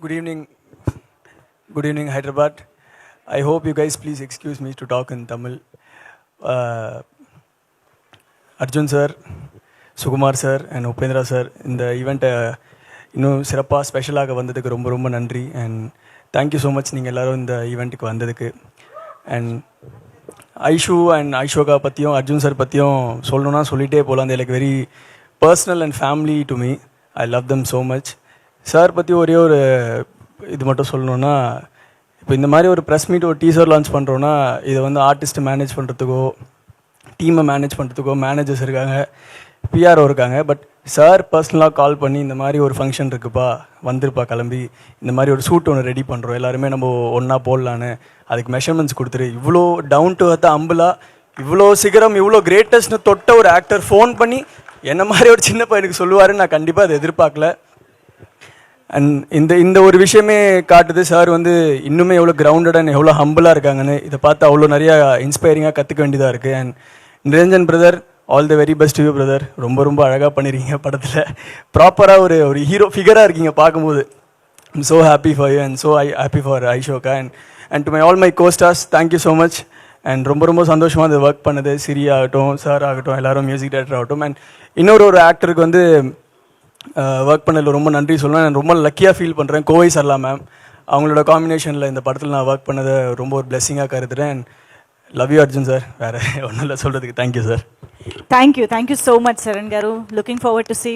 Good evening. Good evening, Hyderabad. I hope you guys please excuse me to talk in Tamil. Arjun sir, Sukumar sir and Upendra sir இந்த ஈவெண்ட்டை இன்னும் சிறப்பாக ஸ்பெஷலாக வந்ததுக்கு ரொம்ப ரொம்ப நன்றி. அண்ட் தேங்க்யூ ஸோ மச் நீங்கள் எல்லோரும் இந்த ஈவெண்ட்டுக்கு வந்ததுக்கு. அண்ட் ஐஷு அண்ட் ஐஷோகா பற்றியும் அர்ஜுன் சார் பற்றியும் சொல்லணுன்னா சொல்லிகிட்டே போகலாம். Like very personal and family to me. I love them so much. Sir பற்றி ஒரே ஒரு இது மட்டும் சொல்லணுன்னா, இப்போ இந்த மாதிரி ஒரு ப்ரெஸ் மீட் ஒரு டீசர் லான்ச் பண்ணுறோன்னா இதை வந்து ஆர்டிஸ்ட்டை மேனேஜ் பண்ணுறதுக்கோ டீமை மேனேஜ் பண்ணுறதுக்கோ மேனேஜர்ஸ் இருக்காங்க, பிஆர்ஓ இருக்காங்க. பட் சார் பர்சனலாக கால் பண்ணி இந்த மாதிரி ஒரு ஃபங்க்ஷன் இருக்குப்பா, வந்துருப்பா கிளம்பி, இந்த மாதிரி ஒரு சூட் ஒன்று ரெடி பண்ணுறோம், எல்லாருமே நம்ம ஒன்றா போடலான்னு, அதுக்கு மெஷர்மெண்ட்ஸ் கொடுத்துரு, இவ்வளோ டவுன் டு அர்த் அம்புலாக இவ்வளோ சிகரம் இவ்வளோ கிரேட்டஸ்ட்னு தொட்ட ஒரு ஆக்டர் ஃபோன் பண்ணி என்ன மாதிரி ஒரு சின்ன பையனுக்கு சொல்லுவாருன்னு நான் கண்டிப்பாக அதை எதிர்பார்க்கல. அண்ட் இந்த ஒரு விஷயமே காட்டுது சார் வந்து இன்னுமே எவ்வளோ கிரவுண்டட் அண்ட் எவ்வளோ ஹம்பிளாக இருக்காங்கன்னு. இதை பார்த்து அவ்வளோ நிறையா இன்ஸ்பைரிங்காக கற்றுக்க வேண்டியதாக இருக்குது. And Niranjan brother, all the very best you brother. ரொம்ப ரொம்ப அழகாக பண்ணியிருக்கீங்க படத்தில். ப்ராப்பராக ஒரு ஹீரோ ஃபிகராக இருக்கீங்க பார்க்கும்போது. I'm so happy for you and so happy for ஐஷோகா. And to my all my costars, thank you so much. And ரொம்ப ரொம்ப சந்தோஷமாக அது ஒர்க் பண்ணது. சிரி ஆகட்டும், சார் ஆகட்டும், எல்லோரும் மியூசிக் டைரக்டர் ஆகட்டும். அண்ட் இன்னொரு ஆக்டருக்கு வந்து ஒர்க் பண்ணதில் ரொம்ப நன்றி சொல்லுவேன். நான் ரொம்ப லக்கியாக ஃபீல் பண்ணுறேன். கோவை சரளா மேம், அவங்களோட காம்பினேஷனில் இந்த படத்தில் நான் ஒர்க் பண்ணதை ரொம்ப ஒரு பிளெஸிங்காக கருதுகிறேன். Love you Arjun sir. வேறு ஒன்றும் இல்லை சொல்கிறதுக்கு. Thank you sir. Thank you so much, Saran Garu. Looking forward to see